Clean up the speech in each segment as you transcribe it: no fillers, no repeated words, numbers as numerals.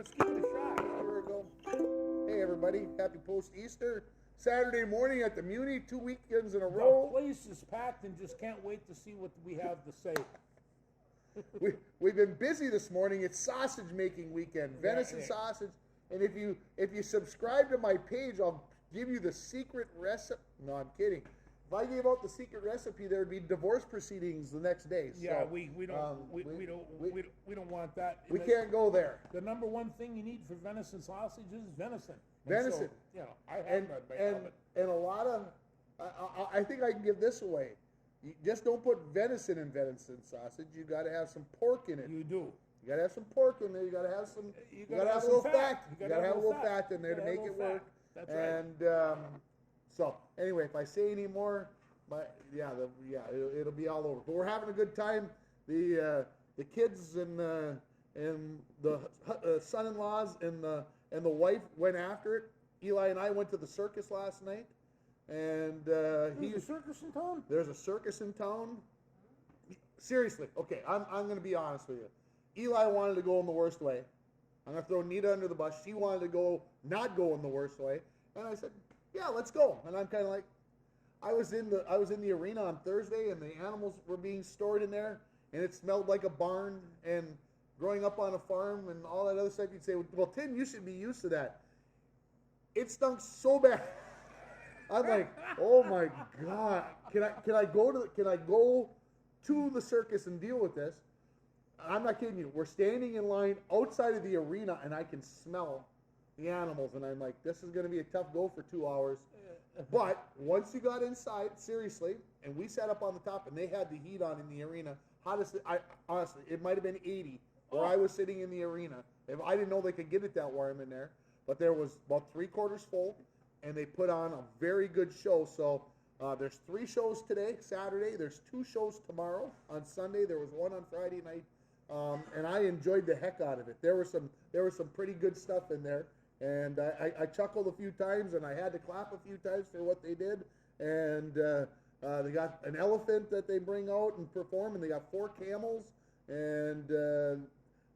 Let's give it a shot. Here we go. Hey everybody, happy post-Easter. Saturday morning at the Muni, 2 weekends in a The row. place is packed and just can't wait to see what we have to say. We've been busy this morning. It's sausage making weekend, venison yeah. sausage. And if you subscribe to my page, I'll give you the secret recipe. No, I'm kidding. If I gave out the secret recipe, there would be divorce proceedings the next day. Yeah, So, we don't want that. we can't go there. The number one thing you need for venison sausage is venison. Venison. And so, I have And that. and a lot of, I think I can give this away. You just don't put venison in venison sausage. You got to have some pork in it. You do. You got to have some pork in there. You got to have some. You You got to have a some little fat. You You got to have a little fat in there You to gotta make have it a little work. fat. That's right. And so anyway, if I say any more, it'll be all over. But we're having a good time. The kids and the son-in-laws and the wife went after it. Eli and I went to the circus last night, and There's a circus in town? there's a circus in town. Seriously, okay, I'm going to be honest with you. Eli wanted to go in the worst way. I'm going to throw Nita under the bus. She wanted to not go in the worst way, and I said, yeah, let's go. And I'm kind of like, I was in the arena on Thursday, and the animals were being stored in there, and it smelled like a barn. And growing up on a farm and all that other stuff, you'd say, well, Tim, you should be used to that. It stunk so bad. I'm like, oh my God, can I go to the circus and deal with this? I'm not kidding you. We're standing in line outside of the arena, and I can smell the animals, and I'm like, this is going to be a tough go for 2 hours. But once you got inside, seriously, and we sat up on the top, and they had the heat on in the arena. Honestly, it might have been 80 where I was sitting in the arena. I didn't know they could get it that warm in there, but there was about 3/4 full, and they put on a very good show. So there's 3 shows today, Saturday. There's 2 shows tomorrow. On Sunday, there was 1 on Friday night, and I enjoyed the heck out of it. There was some pretty good stuff in there. And I chuckled a few times, and I had to clap a few times for what they did. And they got an elephant that they bring out and perform, and they got 4 camels. And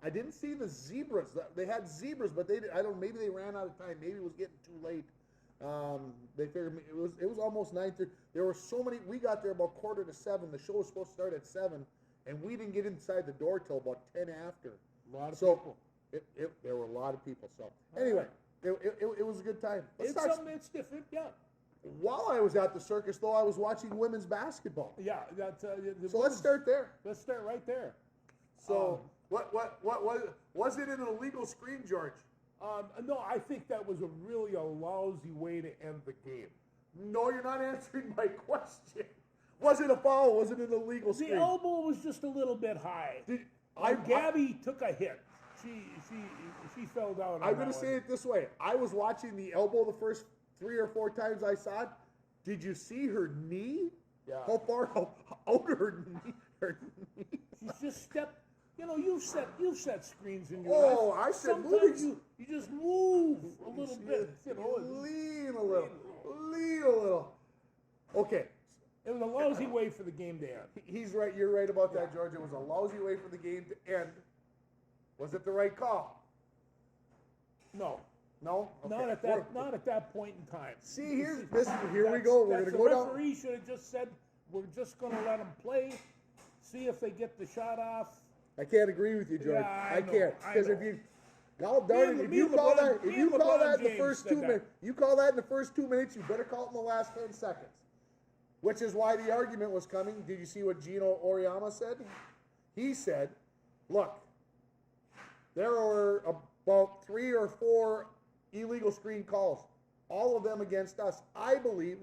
I didn't see the zebras. They had zebras, but I don't know. Maybe they ran out of time. Maybe it was getting too late. They figured it was almost 9:30. There were so many. We got there about 6:45. The show was supposed to start at 7, and we didn't get inside the door till about 10 after. A lot of people. There were a lot of people. So anyway, it was a good time. It's different, yeah. While I was at the circus, though, I was watching women's basketball. Yeah, that's. So let's start there. Let's start right there. So what was it an illegal screen, George? No, I think that was really a lousy way to end the game. No, you're not answering my question. Was it a foul? Was it an illegal screen? The elbow was just a little bit high. Gabby took a hit. She fell down. I'm going to say it this way. I was watching the elbow the first 3 or 4 times I saw it. Did you see her knee? Yeah. How far out her knee? She's just stepped. You know, you've set screens in your life. I said sometimes you just move a little bit. You know, lean a little. Okay. It was a lousy way for the game to end. He's right. You're right about that, George. It was a lousy way for the game to end. Was it the right call? No. No? Okay. Not at that point in time. See, here we go. We're going to go down. The referee should have just said, we're just going to let them play, see if they get the shot off. I can't agree with you, George. Yeah, I can't. Because if you call that in the first 2 minutes, you better call it in the last 10 seconds. Which is why the argument was coming. Did you see what Gino Oriama said? He said, look, there were about 3 or 4 illegal screen calls, all of them against us. I believe,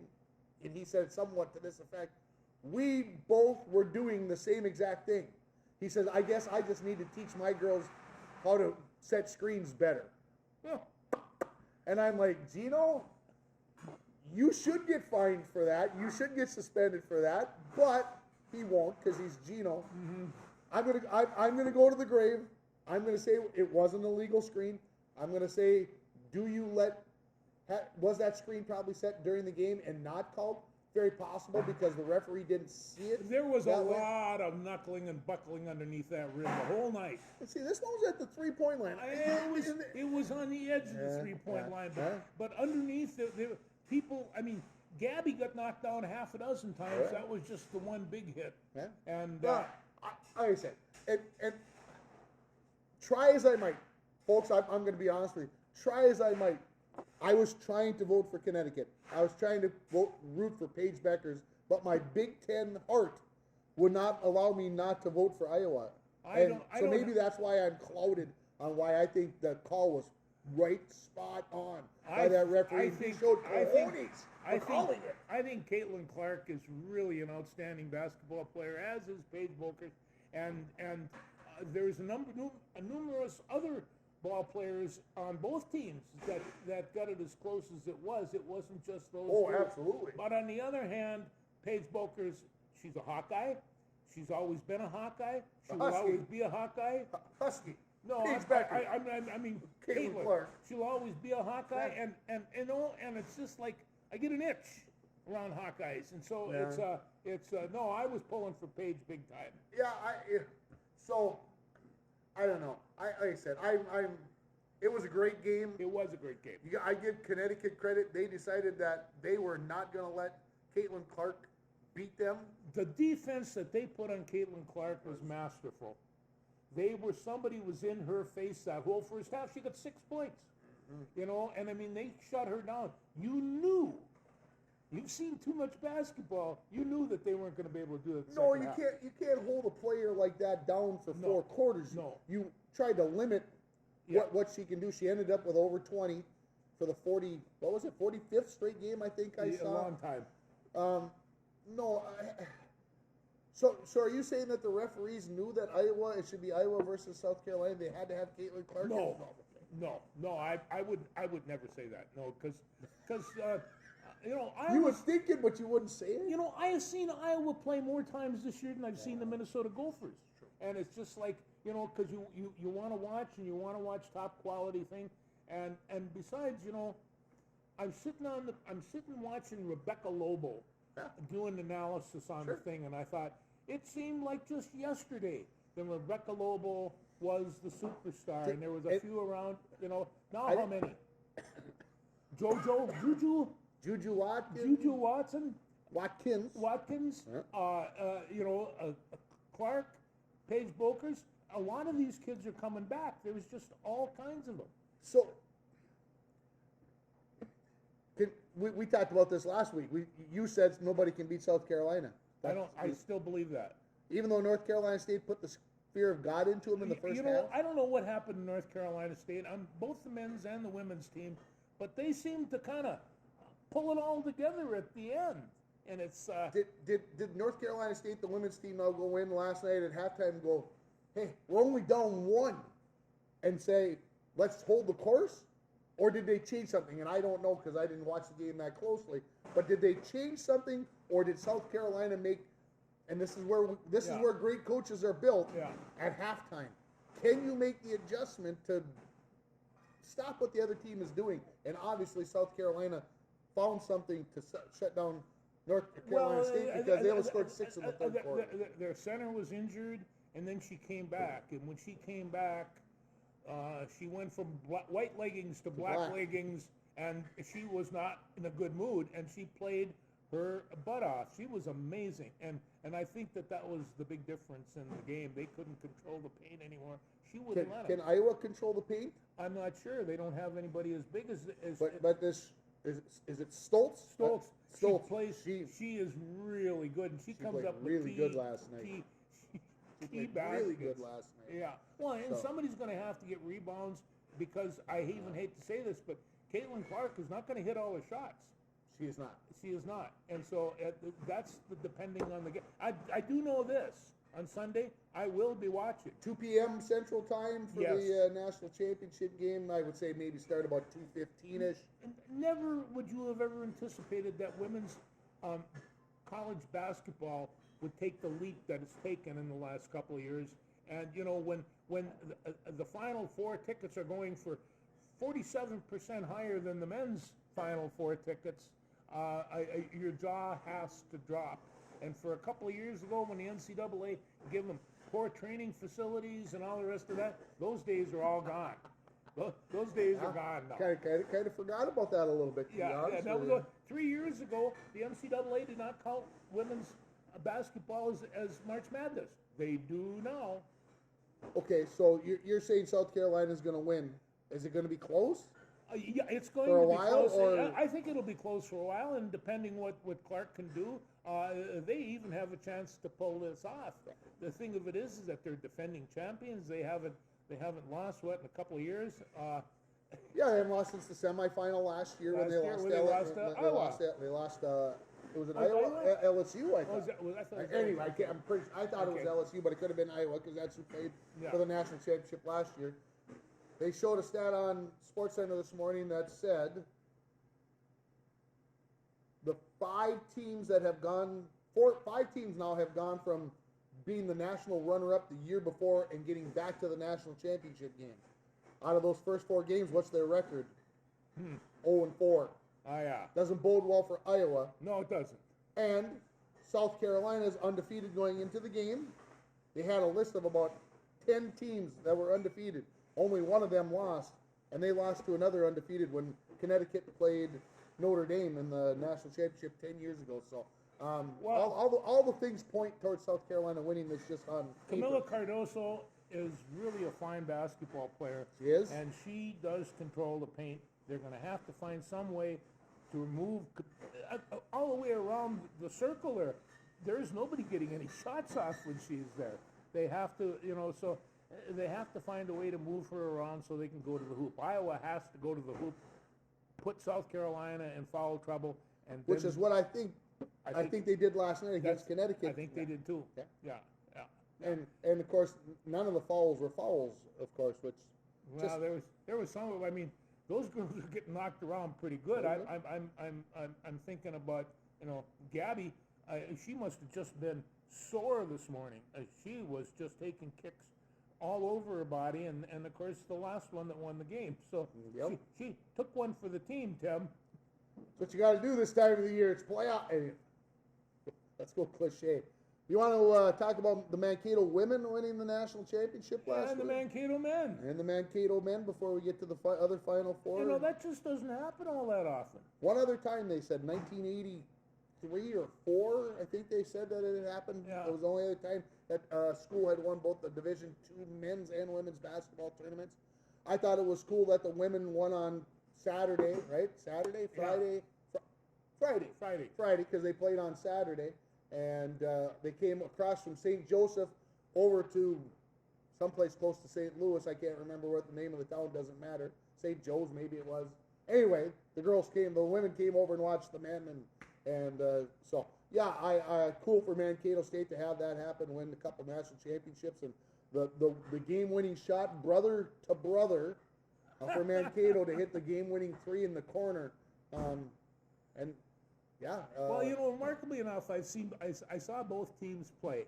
and he said somewhat to this effect, we both were doing the same exact thing. He says, I guess I just need to teach my girls how to set screens better. Yeah. And I'm like, Gino, you should get fined for that. You should get suspended for that. But he won't because he's Gino. Mm-hmm. I'm gonna go to the grave. I'm going to say it wasn't a legal screen. I'm going to say, was that screen probably set during the game and not called? very possible because the referee didn't see it. There was a that way. lot of knuckling and buckling underneath that rim the whole night. And see, this one was at the 3-point line. It was on the edge of the 3-point line, but underneath, people, I mean, Gabby got knocked down half a dozen times. That was just the one big hit. Yeah. And like I said, and try as I might, folks, I'm going to be honest with you. Try as I might, I was trying to vote for Connecticut. I was trying to root for Paige Beckers, but my Big Ten heart would not allow me not to vote for Iowa. So maybe that's why I'm clouded on why I think the call was right spot on by that referee. He showed cojones for calling it. I think Caitlin Clark is really an outstanding basketball player, as is Paige Bokers, and there's numerous other ball players on both teams that got it as close as it was. It wasn't just those. Oh, two. absolutely. But on the other hand, Paige Bokers, she's a Hawkeye. She's always been a Hawkeye. She will always be a Hawkeye. Husky. No, I mean Caitlin Clark. She'll always be a Hawkeye, and it's just like I get an itch around Hawkeyes, and so it's no, I was pulling for Paige big time. Yeah, so I don't know. Like I said, it was a great game. It was a great game. I give Connecticut credit. They decided that they were not going to let Caitlin Clark beat them. The defense that they put on Caitlin Clark was masterful. Somebody was in her face that whole first half. She got 6 points, you know, and I mean, they shut her down. You've seen too much basketball. You knew that they weren't going to be able to do it. No, you can't hold a player like that down for 4 quarters. No. You tried to limit what she can do. She ended up with over 20 for the 45th straight game, I think I saw. A long time. So are you saying that the referees knew that it should be Iowa versus South Carolina? They had to have Caitlin Clark? No. I would never say that. No, because you know, you would think it, but you wouldn't say it. You know, I have seen Iowa play more times this year than I've seen the Minnesota Gophers, and it's just like, you know, because you want to watch and you want to watch top quality thing, and besides, you know, I'm sitting watching Rebecca Lobo doing analysis on the thing, and I thought it seemed like just yesterday that Rebecca Lobo was the superstar, and there was a few around, you know. Now how many? Juju Watkins, you know, Clark, Paige Bokers. A lot of these kids are coming back. There was just all kinds of them. So we talked about this last week. You said nobody can beat South Carolina. I still believe that. Even though North Carolina State put the fear of God into them in the first half. I don't know what happened in North Carolina State on both the men's and the women's team, but they seemed to kind of pull it all together at the end. And it's did North Carolina State, the women's team, now go in last night at halftime and go, hey, we're only down 1, and say, let's hold the course? Or did they change something? And I don't know because I didn't watch the game that closely. But did they change something, or did South Carolina make? And this is where great coaches are built at halftime. Can you make the adjustment to stop what the other team is doing? And obviously, South Carolina found something to shut down North Carolina State because they only scored 6 in the third quarter. Their center was injured, and then she came back. And when she came back, she went from white leggings to black leggings, and she was not in a good mood, and she played her butt off. She was amazing, and I think that was the big difference in the game. They couldn't control the paint anymore. She wouldn't let them. Can Iowa control the paint? I'm not sure. They don't have anybody as big as. But this is it Stoltz? Stoltz. Stoltz. She is really good, and she comes up with really good last night. Key baskets. Really good last night. Yeah. Well, and somebody's going to have to get rebounds because I even hate to say this, but Caitlin Clark is not going to hit all her shots. She is not. She is not. And so that's depending on the game. I do know this. On Sunday, I will be watching. 2 p.m. Central Time for the national championship game. I would say maybe start about 2:15ish. Never would you have ever anticipated that women's college basketball would take the leap that it's taken in the last couple of years. And you know, when the Final Four tickets are going for 47% higher than the men's Final Four tickets, your jaw has to drop. And for a couple of years ago, when the NCAA gave them poor training facilities and all the rest of that, those days are all gone. Those days are gone now. Kind of forgot about that a little bit. To be honest that with was you. 3 years ago. The NCAA did not count women's basketball as March Madness. They do now. Okay, so you're saying South Carolina's going to win. Is it going to be close? Yeah, it's going For a to be while, close. or- I think it'll be close for a while, and depending what Clark can do, they even have a chance to pull this off. The thing of it is that they're defending champions. They haven't lost in a couple of years. Yeah, they haven't lost since the semifinal last year when they lost. They lost. It was an Iowa, LSU. I thought. Anyway, I thought it was LSU, but it could have been Iowa because that's who played for the national championship last year. They showed a stat on SportsCenter this morning that said the 5 teams that have gone, 5 teams now have gone from being the national runner-up the year before and getting back to the national championship game. Out of those first 4 games, what's their record? 0-4. Oh yeah. Doesn't bode well for Iowa. No, it doesn't. And South Carolina is undefeated going into the game. They had a list of about 10 teams that were undefeated. Only one of them lost, and they lost to another undefeated when Connecticut played Notre Dame in the national championship 10 years ago. So all the things point towards South Carolina winning this just on Camila paper. Cardoso is really a fine basketball player. She is? And she does control the paint. They're going to have to find some way to remove all the way around the circle there. There's nobody getting any shots off when she's there. They have to, so they have to find a way to move her around so they can go to the hoop. Iowa has to go to the hoop, put South Carolina in foul trouble, and Which is what I think they did last night against Connecticut. I think they did too. Yeah. And of course, none of the fouls were fouls, of course, which. Well, there was some of. I mean, those girls are getting knocked around pretty good. I'm thinking about Gabby. She must have just been sore this morning. She was just taking kicks all over her body, and of course the last one that won the game. So she took one for the team, Tim. That's what you got to do this time of the year. It's playoff. Let's go cliche. You want to talk about the Mankato women winning the national championship last week? And the Mankato men. And the Mankato men before we get to the other Final Four. That just doesn't happen all that often. One other time they said 1983 or 4, I think they said that it had happened. Yeah. It was the only other time that school had won both the Division II men's and women's basketball tournaments. I thought it was cool that the women won on Saturday, right? Friday, because they played on Saturday. And they came across from St. Joseph over to someplace close to St. Louis. I can't remember what the name of the town, doesn't matter. St. Joe's, maybe it was. Anyway, the women came over and watched the men. And so, yeah, cool for Mankato State to have that happen, win a couple national championships. And the game-winning shot, brother to brother, for Mankato to hit the game-winning 3 in the corner. Yeah. Well, remarkably enough, I saw both teams play.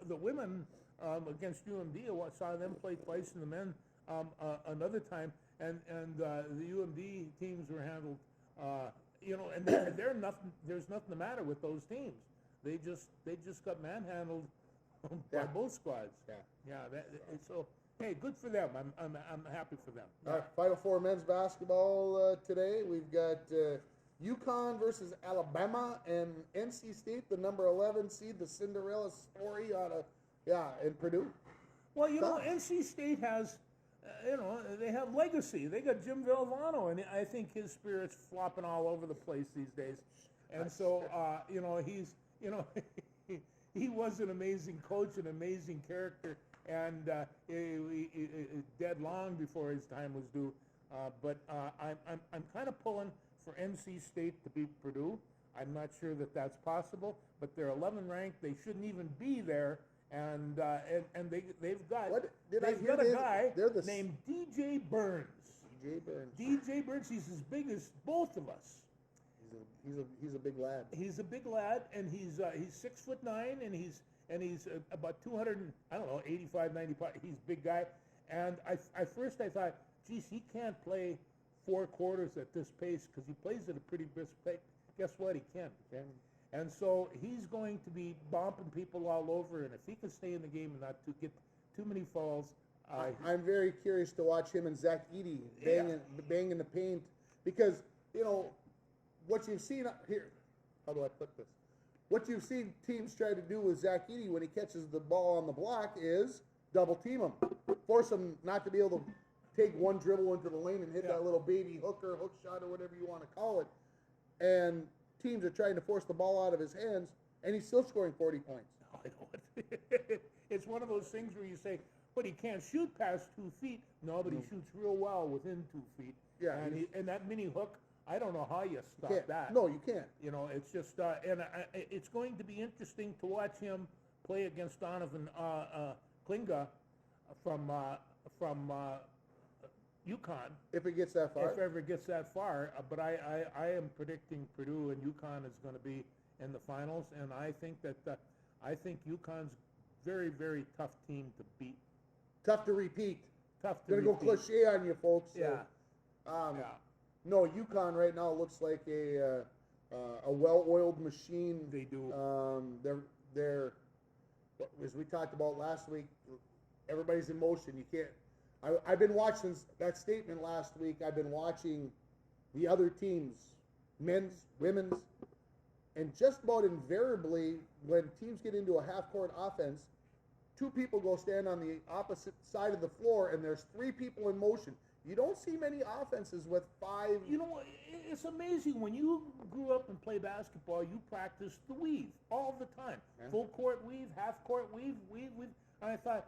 The women against UMD, I saw them play twice, and the men another time. And the UMD teams were handled, and they're nothing. There's nothing the matter with those teams. They just got manhandled by both squads. Yeah. So hey, good for them. I'm happy for them. All right, Final Four men's basketball today. We've got. UConn versus Alabama, and NC State, the number 11 seed, the Cinderella story in Purdue. Well, NC State has, they have legacy. They got Jim Valvano, and I think his spirit's flopping all over the place these days. And so, he's, he was an amazing coach, an amazing character, and he dead long before his time was due. But I'm kind of pulling for NC State to beat Purdue. I'm not sure that that's possible, but they're 11 ranked. They shouldn't even be there, and they've got a guy named DJ Burns. DJ Burns. He's as big as both of us. He's a big lad. He's a big lad, and he's 6'9", and he's about 200, 85, 95. He's a big guy, and at first I thought, geez, he can't play 4 quarters at this pace because he plays at a pretty brisk guess what? He can. Okay. And so he's going to be bumping people all over, and if he can stay in the game and not get too many falls, I'm very curious to watch him and Zach Edey banging the paint because, what you've seen here, how do I put this? What you've seen teams try to do with Zach Edey when he catches the ball on the block is double team him. Force him not to be able to take one dribble into the lane and hit that little baby hook shot or whatever you want to call it. And teams are trying to force the ball out of his hands, and he's still scoring 40 points. I know it's one of those things where you say, but he can't shoot past 2 feet. No, but he shoots real well within 2 feet. Yeah, and that mini hook, I don't know how you stop that. No, you can't. It's just, it's going to be interesting to watch him play against Donovan Klinga from UConn. If it gets that far. If ever gets that far. But I am predicting Purdue and UConn is going to be in the finals, and I think that UConn's very, very tough team to beat. Tough to repeat. Tough to Gonna go cliche on you folks. So, yeah. No, UConn right now looks like a well-oiled machine. They do. They're as we talked about last week. Everybody's in motion. You can't. I've been watching that statement last week. I've been watching the other teams, men's, women's, and just about invariably when teams get into a half-court offense, 2 people go stand on the opposite side of the floor, and there's 3 people in motion. You don't see many offenses with 5. It's amazing. When you grew up and played basketball, you practiced the weave all the time. Yeah. Full court weave, half court weave. And I thought,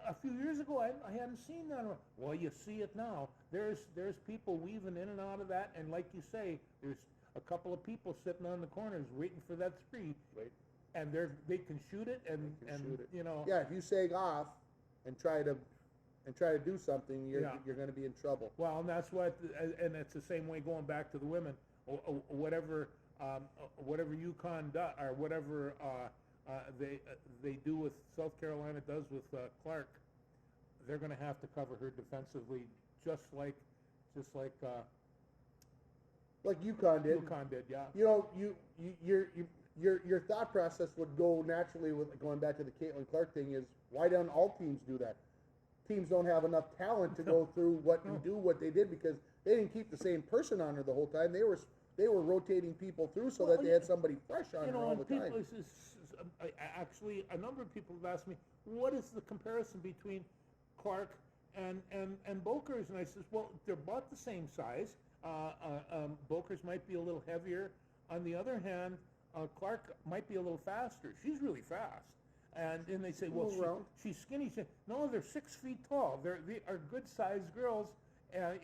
a few years ago, I hadn't seen that. Well, you see it now. There's people weaving in and out of that, and like you say, there's a couple of people sitting on the corners waiting for that 3. Right. And they can shoot it, and shoot it. . Yeah, if you sag off and try to do something, you're going to be in trouble. Well, and that's what, and it's the same way going back to the women. Whatever UConn does, or whatever they do with South Carolina does with Clark, they're going to have to cover her defensively, just like UConn did. UConn did, yeah. Your thought process would go naturally with going back to the Caitlin Clark thing is why don't all teams do that? Teams don't have enough talent to go through and do what they did because they didn't keep the same person on her the whole time. They were rotating people through so that they had somebody fresh on her all the time. Actually, a number of people have asked me, what is the comparison between Clark and Bokers? And I says, well, they're about the same size. Bokers might be a little heavier. On the other hand, Clark might be a little faster. She's really fast. And then they say, well, she's skinny. No, they're 6 feet tall. They are good-sized girls, and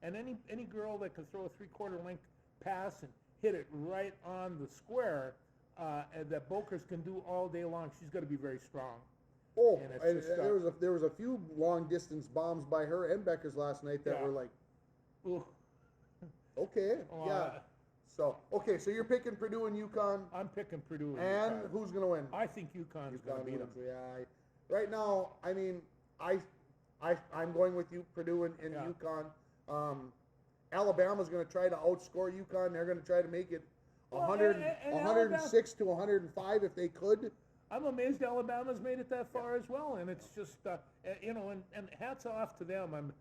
any girl that can throw a 3/4 length pass and hit it right on the square, and that Bokers can do all day long, she's got to be very strong. Oh, and there was a few long-distance bombs by her and Beckers last night that were like, ooh. Okay, yeah. So you're picking Purdue and UConn. I'm picking Purdue and UConn. Who's going to win? I think UConn's going to beat them. Yeah. Right now, I mean, I'm going with you, Purdue and UConn. Alabama's going to try to outscore UConn. They're going to try to make it 106 to 105 if they could. I'm amazed Alabama's made it that far as well, and it's just and hats off to them.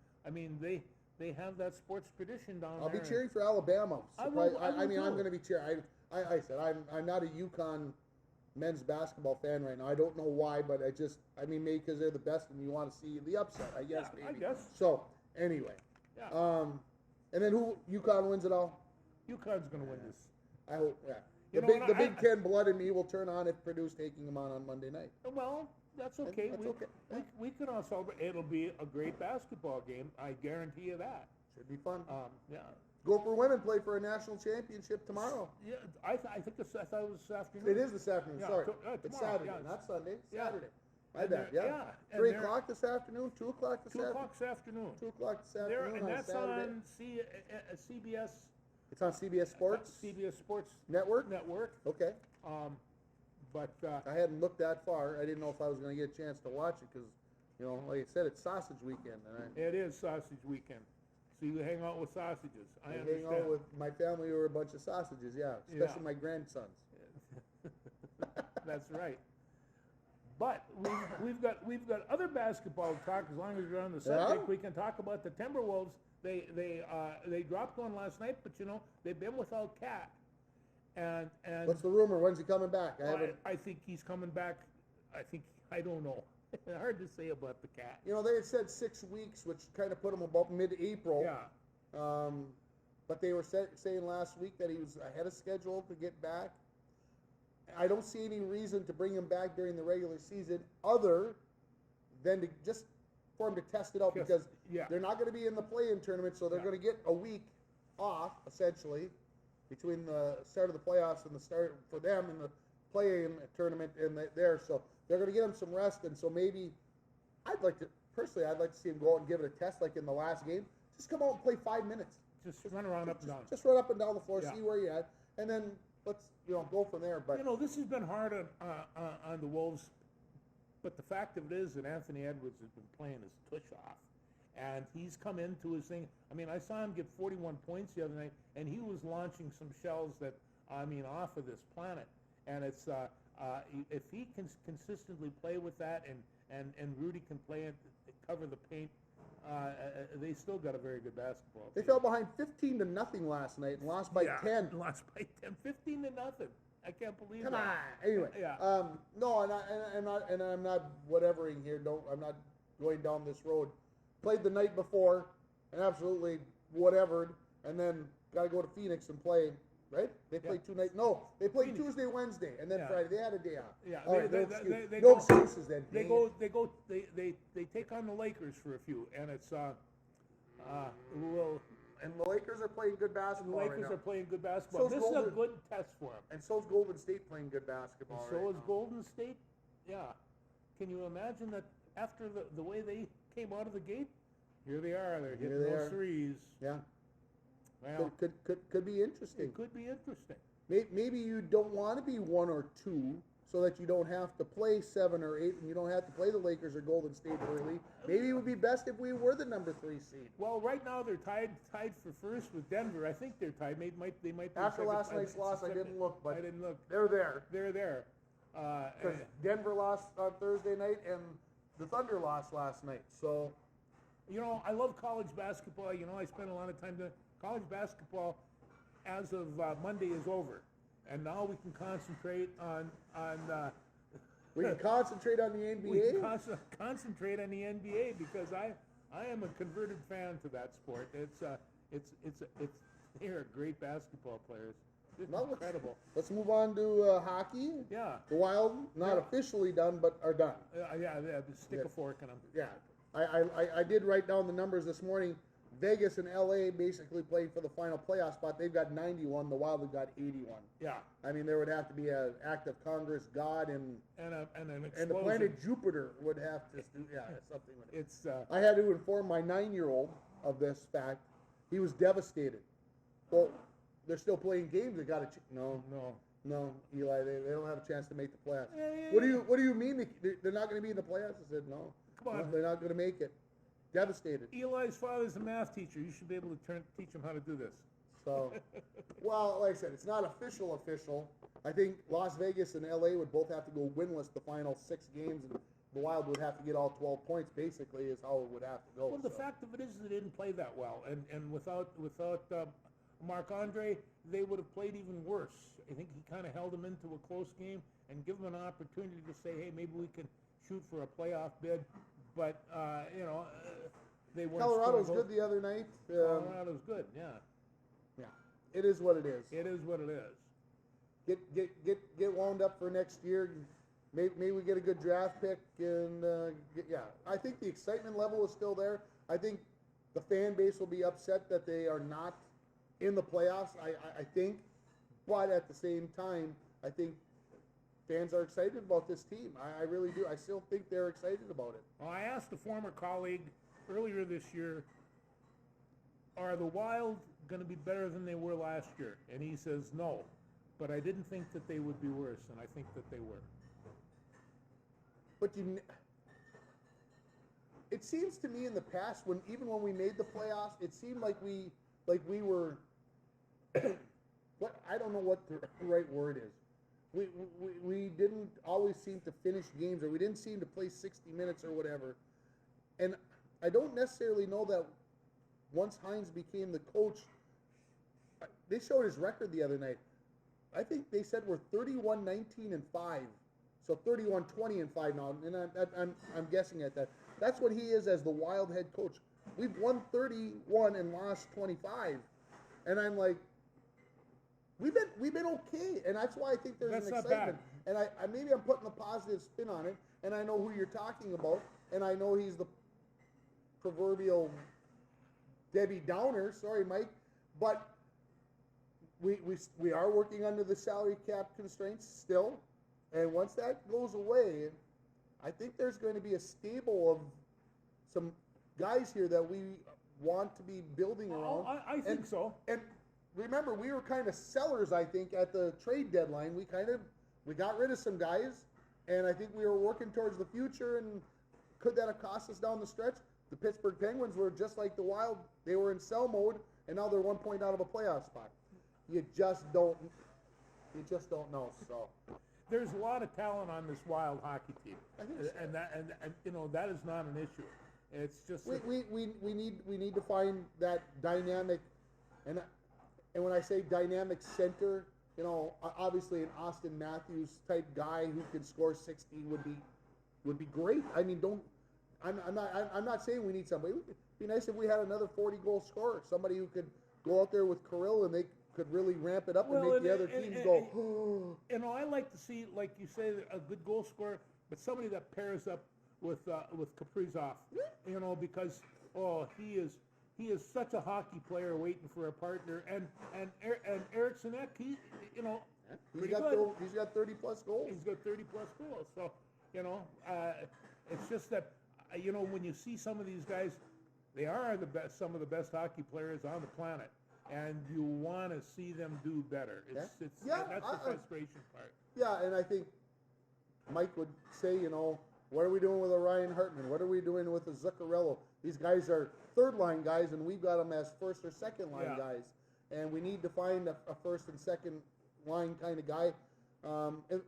They have that sports tradition down there. I'll be cheering for Alabama. I'm going to be cheering. I said I'm not a UConn men's basketball fan right now. I don't know why, but maybe because they're the best and you want to see the upset. I guess maybe. I guess. So anyway, and then UConn wins it all. UConn's going to win this. I hope. Yeah. The Big Ten blood in me will turn on if Purdue's taking them on Monday night. Well, that's okay. We can all celebrate. It'll be a great basketball game. I guarantee you that. Should be fun. Yeah. Gopher women play for a national championship tomorrow. Yeah, I thought it was this afternoon. It is this afternoon. Yeah, sorry, tomorrow, it's Saturday, yeah. not Sunday. Yeah. Saturday. My bad. Yeah. 3 o'clock this afternoon. 2 o'clock this 2 o'clock this afternoon. 2 o'clock this afternoon. And that's Saturday. on CBS. It's on CBS Sports. CBS Sports Network. Okay. Okay. But I hadn't looked that far. I didn't know if I was going to get a chance to watch it because, like I said, it's sausage weekend. It is sausage weekend. So you hang out with sausages. I hang understand. out with my family who are a bunch of sausages, yeah. Especially my grandsons. That's right. But we've got other basketball to talk. As long as you're on the subject, we can talk about the Timberwolves. They dropped one last night, but you know they've been without Cat. And What's the rumor? When's he coming back? I think he's coming back. I don't know. Hard to say about the Cat. You know, they had said 6 weeks, which kind of put him about mid-April. Yeah. But they were saying last week that he was ahead of schedule to get back. I don't see any reason to bring him back during the regular season other than to just for him to test it out because they're not going to be in the play-in tournament, so they're going to get a week off, essentially, between the start of the playoffs and the start for them in the play-in tournament there. So they're going to get him some rest, and so maybe I'd like to see him go out and give it a test like in the last game. Just come out and play 5 minutes. Just run around up and down. Just run up and down the floor, see where you're at, and then let's go from there. But this has been hard on the Wolves, but the fact of it is that Anthony Edwards has been playing his tush off, and he's come into his thing. I mean, I saw him get 41 points the other night, and he was launching some shells that off of this planet. And it's if he can consistently play with that, and Rudy can play and cover the paint. They still got a very good basketball team. They fell behind 15-0 last night and lost by 10. Lost by 10, 15-0. I can't believe that. Come on. Anyway, no, and I'm not whatevering here. I'm not going down this road. Played the night before and absolutely whatevered, and then got to go to Phoenix and play. Right? They played 2 nights. No, they played Phoenix. Tuesday, Wednesday, and then Friday. They had a day off. Yeah, All right, they no go- excuses then. They take on the Lakers for a few, and it's And the Lakers are playing good the basketball Lakers right now. are playing good basketball. So is This is a Golden- good test for them. And so's Golden State playing good basketball So right is now. Golden State. Yeah. Can you imagine that after the way they came out of the gate? Here they are. They're hitting they those are. threes. Yeah. Well, Could be interesting. it could be interesting. Maybe you don't want to be 1 or 2 so that you don't have to play 7 or 8 and you don't have to play the Lakers or Golden State early. Maybe it would be best if we were the number 3 seed. Well, right now they're tied for first with Denver. I think they're tied. They might be After second. last night's loss, I didn't look, but I didn't look. they're there. They're there. Because Denver lost on Thursday night and the Thunder lost last night. So, I love college basketball. I spend a lot of time doing college basketball. As of Monday is over, and now we can concentrate on we can concentrate on the we NBA. can concentrate on the NBA because I am a converted fan to that sport. They're great basketball players. It's incredible. Let's move on to hockey. Yeah. The Wild, not officially done, but are done. Stick a fork in them. Yeah. I did write down the numbers this morning. Vegas and LA basically played for the final playoff spot. They've got 91. The Wild have got 81. Yeah. I mean, there would have to be an act of Congress, God, and an explosion. the planet Jupiter would have to do something with it. It's I had to inform my 9-year-old of this fact. He was devastated. Well, they're still playing games. They got to no, Eli. They don't have a chance to make the playoffs. What do you mean they're not going to be in the playoffs? I said no. Come on. No, they're not going to make it. Devastated. Eli's father's a math teacher. You should be able to teach him how to do this. So, well, like I said, it's not official. I think Las Vegas and LA would both have to go winless the final 6 games, and the Wild would have to get all 12 points. Basically, is how it would have to go. Well, the fact of it is they didn't play that well, and without Marc-Andre, they would have played even worse. I think he kind of held them into a close game and give them an opportunity to say, hey, maybe we can shoot for a playoff bid. But they weren't. Colorado's good the other night. Colorado's good, yeah. Yeah, it is what it is. It is what it is. Get wound up for next year. Maybe we get a good draft pick, and I think the excitement level is still there. I think the fan base will be upset that they are not in the playoffs. I think, but at the same time, I think fans are excited about this team. I really do. I still think they're excited about it. Well, I asked a former colleague earlier this year, are the Wild going to be better than they were last year? And he says no. But I didn't think that they would be worse, and I think that they were. But it seems to me in the past when we made the playoffs, it seemed like we were what I don't know what the right word is. We didn't always seem to finish games, or we didn't seem to play 60 minutes or whatever. And I don't necessarily know that once Hines became the coach, they showed his record the other night. I think they said we're 31-19-5. So 31-20-5 now, and I'm guessing at that. That's what he is as the Wild head coach. We've won 31 and lost 25, and I'm like, we've been okay, and that's why I think there's an excitement. And I maybe I'm putting a positive spin on it, and I know who you're talking about, and I know he's the proverbial Debbie Downer. Sorry, Mike, but we are working under the salary cap constraints still. And once that goes away, I think there's going to be a stable of some guys here that we want to be building around. I think so. And remember, we were kind of sellers, I think, at the trade deadline. We got rid of some guys, and I think we were working towards the future. And could that have cost us down the stretch? The Pittsburgh Penguins were just like the Wild. They were in sell mode, and now they're 1 point out of a playoff spot. You just don't know. So. There's a lot of talent on this Wild hockey team, and that is not an issue. It's just we need to find that dynamic, and when I say dynamic center, obviously an Austin Matthews type guy who can score 60 would be great. I mean, I'm not saying we need somebody. It'd be nice if we had another 40-goal scorer, somebody who could go out there with Kirill and they could really ramp it up and make the other teams go. I like to see, like you say, a good goal scorer, but somebody that pairs up with Kaprizov, because he is such a hockey player waiting for a partner, and Eriksson Ek, he's got 30 plus goals. He's got 30 plus goals. So it's just that when you see some of these guys, they are some of the best hockey players on the planet. And you want to see them do better. That's the frustration part. Yeah, and I think Mike would say, what are we doing with a Ryan Hartman? What are we doing with a Zuccarello? These guys are third-line guys, and we've got them as first or second-line guys. And we need to find a first and second-line kind of guy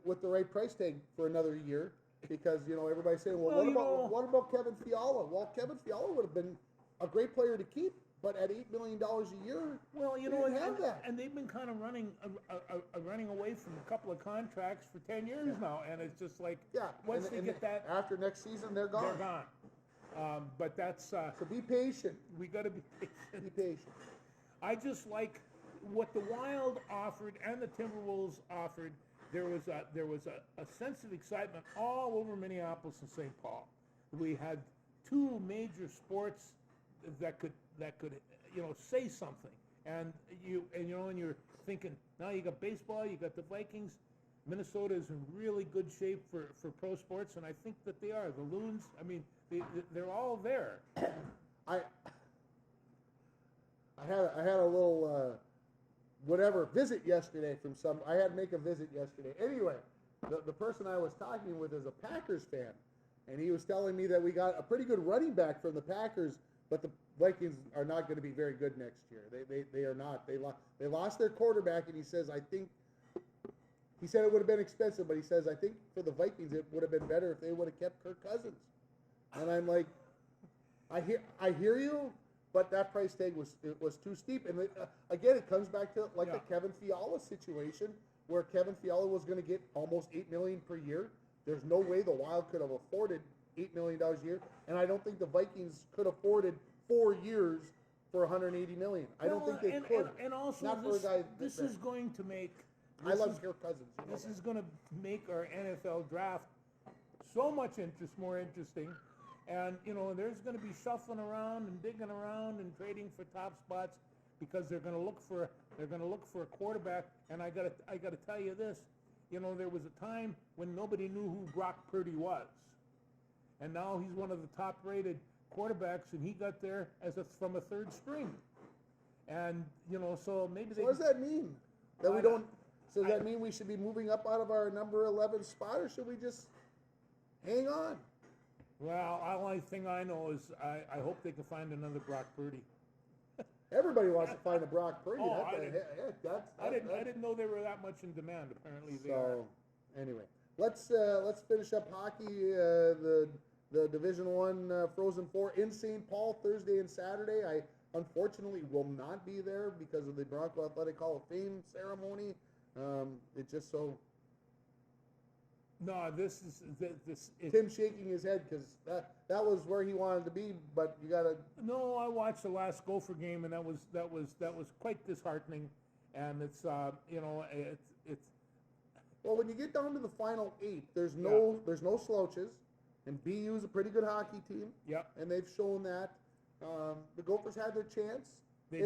with the right price tag for another year. Because, everybody's saying, what about Kevin Fiala? Well, Kevin Fiala would have been a great player to keep. But at $8 million a year, and they've been kind of running away from a couple of contracts for 10 years now, and it's just like once they get that after next season, they're gone. They're gone. But that's so be patient. We got to be patient. Be patient. I just like what the Wild offered and the Timberwolves offered. There was a sense of excitement all over Minneapolis and St. Paul. We had two major sports that could say something, and you're thinking now you got baseball, you got the Vikings. Minnesota is in really good shape for pro sports, and I think that they are. The Loons, I mean, they're all there. I had a little visit yesterday from some. I had to make a visit yesterday. Anyway, the person I was talking with is a Packers fan, and he was telling me that we got a pretty good running back from the Packers. But the Vikings are not going to be very good next year. They are not. They lost their quarterback, and he said it would have been expensive, but he says, I think for the Vikings it would have been better if they would have kept Kirk Cousins. And I'm like, I hear you, but that price tag was too steep. And again, it comes back to the Kevin Fiala situation, where Kevin Fiala was going to get almost $8 million per year. There's no way the Wild could have afforded $8 million a year, and I don't think the Vikings could have afforded 4 years for $180 million. I don't think they could. And also, not for a guy this is going to make. I love Kirk Cousins. This is going to make our NFL draft so much more interesting, and there's going to be shuffling around and digging around and trading for top spots because they're going to look for a quarterback. And I got to tell you this, there was a time when nobody knew who Brock Purdy was. And now he's one of the top-rated quarterbacks, and he got there from a third string. And so maybe they. So what does that mean? That we don't. So does that mean we should be moving up out of our number 11 spot, or should we just hang on? Well, only thing I know is I hope they can find another Brock Purdy. Everybody wants to find a Brock Purdy. Oh, I I didn't know they were that much in demand. Apparently they are. So, anyway, let's finish up hockey. The Division One Frozen Four in St. Paul Thursday and Saturday. I unfortunately will not be there because of the Bronco Athletic Hall of Fame ceremony. It just so. No, this. Tim shaking his head because that was where he wanted to be, but you gotta. No, I watched the last Gopher game, and that was quite disheartening, and it's it's. Well, when you get down to the final 8, there's no slouches, and BU is a pretty good hockey team. Yep. And they've shown that. The Gophers had their chance. They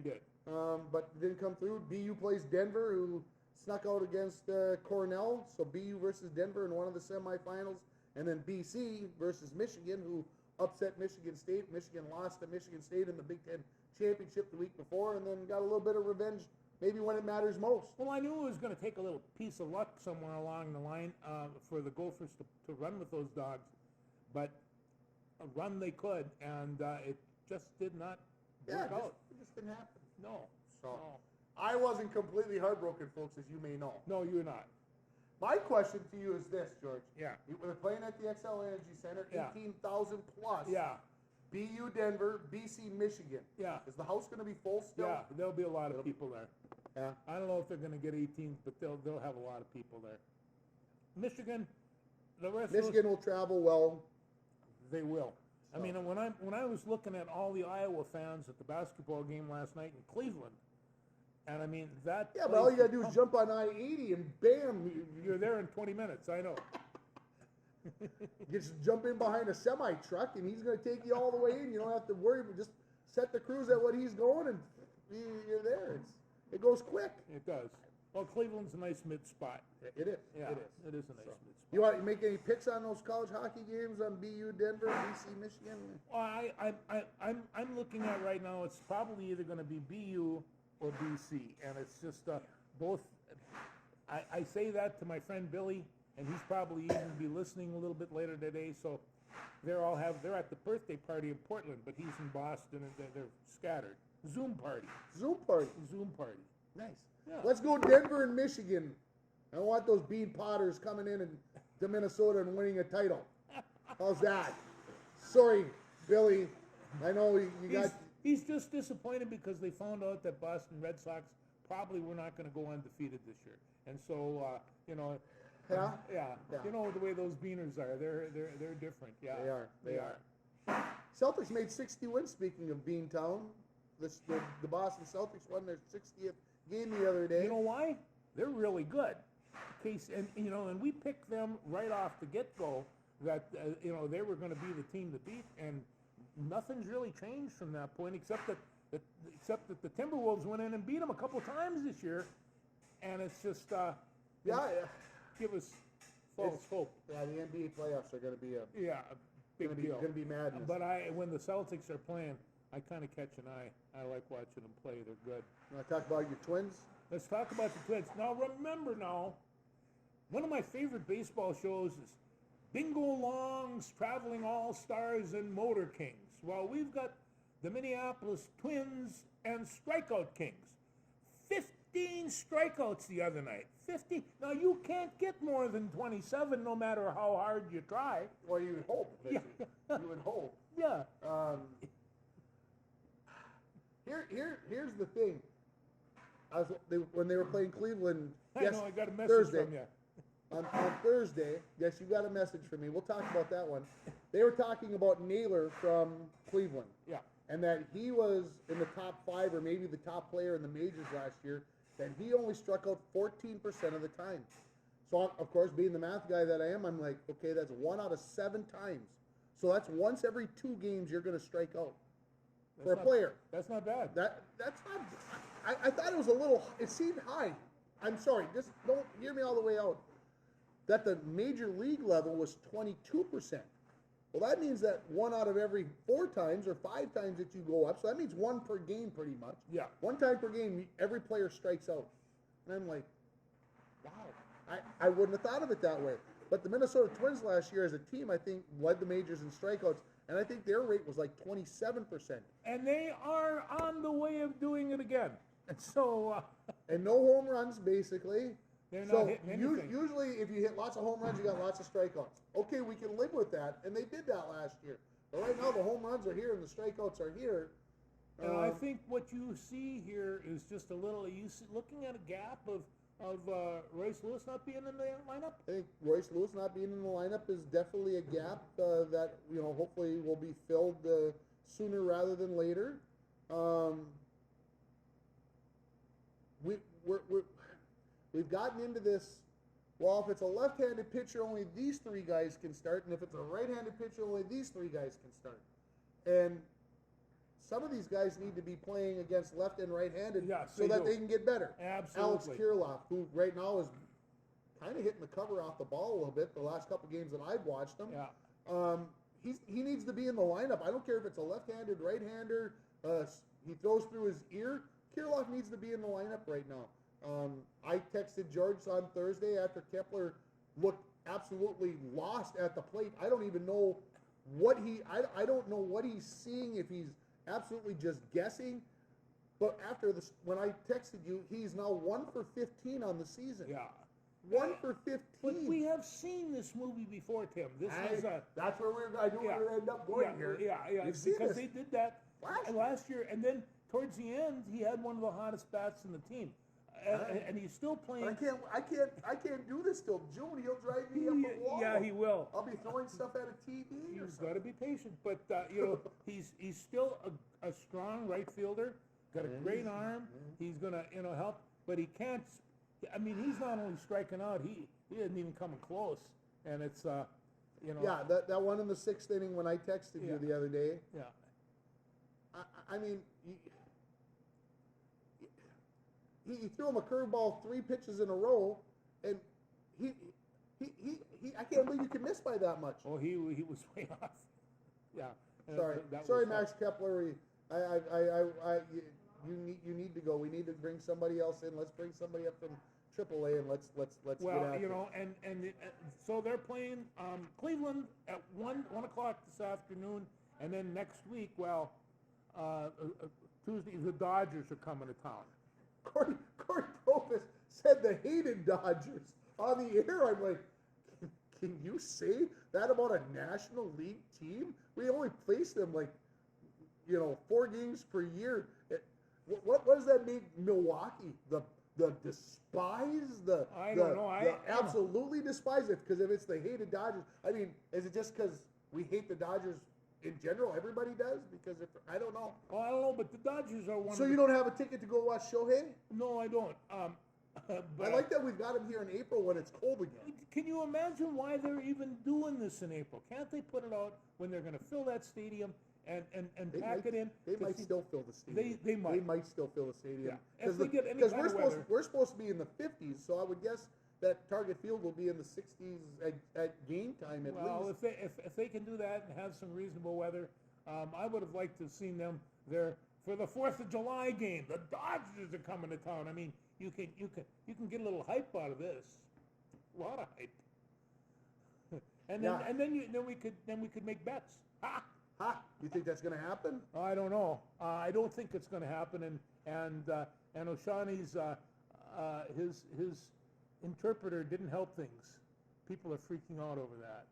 did. But it didn't come through. BU plays Denver, who snuck out against Cornell. So BU versus Denver in one of the semifinals. And then BC versus Michigan, who upset Michigan State. Michigan lost to Michigan State in the Big Ten Championship the week before, and then got a little bit of revenge maybe when it matters most. Well, I knew it was going to take a little piece of luck somewhere along the line for the Gophers to run with those dogs. But run they could, and it just did not work out. It just didn't happen. No. So No. I wasn't completely heartbroken, folks, as you may know. No, you're not. My question to you is this, George. Yeah. We're playing at the XL Energy Center, Yeah. 18,000 plus. Yeah. BU Denver, BC Michigan. Yeah. Is the house going to be full still? Yeah, there'll be a lot of people there. Yeah. I don't know if they're going to get 18, but they'll have a lot of people there. Michigan, the rest Michigan will travel well. they will. So. I mean, when I was looking at all the Iowa fans at the basketball game last night in Cleveland, and I mean that. Yeah, but all you got to do is jump on I-80 and bam, You're there in 20 minutes. I know. you just jump in behind a semi truck and he's going to take you all the way in. You don't have to worry. Just set the cruise at what he's going and you're there. It goes quick. It does. Well, Cleveland's a nice mid spot. It is. Yeah, It is. It is a nice mid spot. You want to make any picks on those college hockey games on BU Denver, BC Michigan? Well, I'm looking at right now. It's probably either going to be BU or BC, and it's just both. I say that to my friend Billy, and he's probably even be listening a little bit later today. So they're at the birthday party in Portland, but he's in Boston, and they're scattered. Zoom party. Zoom party. Zoom party. Nice. Yeah. Let's go Denver and Michigan. I want those Bean Potters coming in to Minnesota and winning a title. How's that? Sorry, Billy. I know you got. He's just disappointed because they found out that Boston Red Sox probably were not going to go undefeated this year, and so Yeah. yeah, Yeah. you know the way those Beaners are. They're different. Yeah, They are. Celtics made 60 wins. Speaking of Beantown, the Boston Celtics won their 60th game the other day. You know why? They're really good. And we picked them right off the get-go that they were going to be the team to beat, and nothing's really changed from that point except that the Timberwolves went in and beat them a couple times this year, and it's just give us false hope. Yeah, the NBA playoffs are going to be a big deal. Going to be madness. But when the Celtics are playing, I kind of catch an eye. I like watching them play. They're good. You want to talk about your Twins? Let's talk about the Twins. Now, remember one of my favorite baseball shows is Bingo Long's Traveling All-Stars and Motor Kings. Well, we've got the Minneapolis Twins and Strikeout Kings. 15 strikeouts the other night. 50. Now, you can't get more than 27 no matter how hard you try. Well, you would hope. Yeah. You would hope. Yeah. Here's the thing. When they were playing Cleveland, I got a message Thursday. from you. On Thursday, yes, you got a message from me. We'll talk about that one. They were talking about Naylor from Cleveland. Yeah. And that he was in the top 5 or maybe the top player in the majors last year, that he only struck out 14% of the time. So, of course, being the math guy that I am, I'm like, okay, that's 1 out of 7 times. So that's once every 2 games you're going to strike out for a player. That's not bad. That's not. I thought it was a little. It seemed high. I'm sorry. Just don't hear me all the way out. That the major league level was 22%. Well, that means that 1 out of every 4 times or 5 times that you go up. So that means 1 per game, pretty much. Yeah. 1 time per game, every player strikes out. And I'm like, wow. I wouldn't have thought of it that way. But the Minnesota Twins last year as a team, I think, led the majors in strikeouts, and I think their rate was like 27%. And they are on the way of doing it again. And so And no home runs, basically. they're So not hitting anything. usually, if you hit lots of home runs, you got lots of strikeouts. Okay, we can live with that, and they did that last year. But right now, the home runs are here and the strikeouts are here. And I think what you see here is just a little. Looking at a gap of Royce Lewis not being in the lineup. I think Royce Lewis not being in the lineup is definitely a gap that hopefully will be filled sooner rather than later. We've gotten into this. Well, if it's a left-handed pitcher, only these three guys can start, and if it's a right-handed pitcher, only these three guys can start. And some of these guys need to be playing against left and right-handed Yes, so that they can get better. Alex Absolutely. Kirilloff, who right now is kind of hitting the cover off the ball a little bit the last couple games that I've watched him. Yeah. He needs to be in the lineup. I don't care if it's a left-handed, right-hander. He throws through his ear. Kirilloff needs to be in the lineup right now. I texted George on Thursday after Kepler looked absolutely lost at the plate. I don't even know what I don't know what he's seeing, if he's absolutely just guessing. But when I texted you, he's now 1 for 15 on the season. Yeah. 1 for 15. But we have seen this movie before, Tim. That's where I knew we were end up going here. Yeah. You've seen Because this they did that last year, and then towards the end, he had one of the hottest bats in the team, and he's still playing. But I can't do this till June. He'll drive me up the wall. Yeah, he will. I'll be throwing stuff at a TV. He's got to be patient, but he's still a strong right fielder. Got a great arm. He's gonna help, but he can't. I mean, he's not only striking out; he isn't even coming close. And it's Yeah, that one in the 6th inning when I texted you the other day. Yeah. I mean, he threw him a curveball 3 pitches in a row, and he I can't believe you can miss by that much. Oh, he was way off. Yeah. Sorry, Max Kepler. You need to go. We need to bring somebody else in. Let's bring somebody up from AAA and let's get after it. And so they're playing Cleveland at 1 o'clock this afternoon, and then next week, Tuesday, the Dodgers are coming to town. Corey Profis said the hated Dodgers on the air. I'm like, can you say that about a National League team? We only face them 4 games per year. What does that make Milwaukee? The despise? I don't know. I absolutely despise it, because if it's the hated Dodgers, I mean, is it just because we hate the Dodgers in general? Everybody does? Because I don't know. Well, I don't know, but the Dodgers are one. So you don't have a ticket to go watch Shohei? No, I don't. But I like that we've got him here in April when it's cold again. Can you imagine why they're even doing this in April? Can't they put it out when they're going to fill that stadium and pack it in? They might still fill the stadium. They might. They might still fill the stadium. Yeah. If they get any kind of weather. We're supposed to be in the 50s, so I would guess that Target Field will be in the 60s at game time at least. Well, if they can do that and have some reasonable weather, I would have liked to have seen them there for the 4th of July game. The Dodgers are coming to town. I mean, you can get a little hype out of this. A lot of hype. And then we could make bets. Ha! You think that's going to happen? I don't know. I don't think it's going to happen. And O'Shaughnessy's his interpreter didn't help things. People are freaking out over that,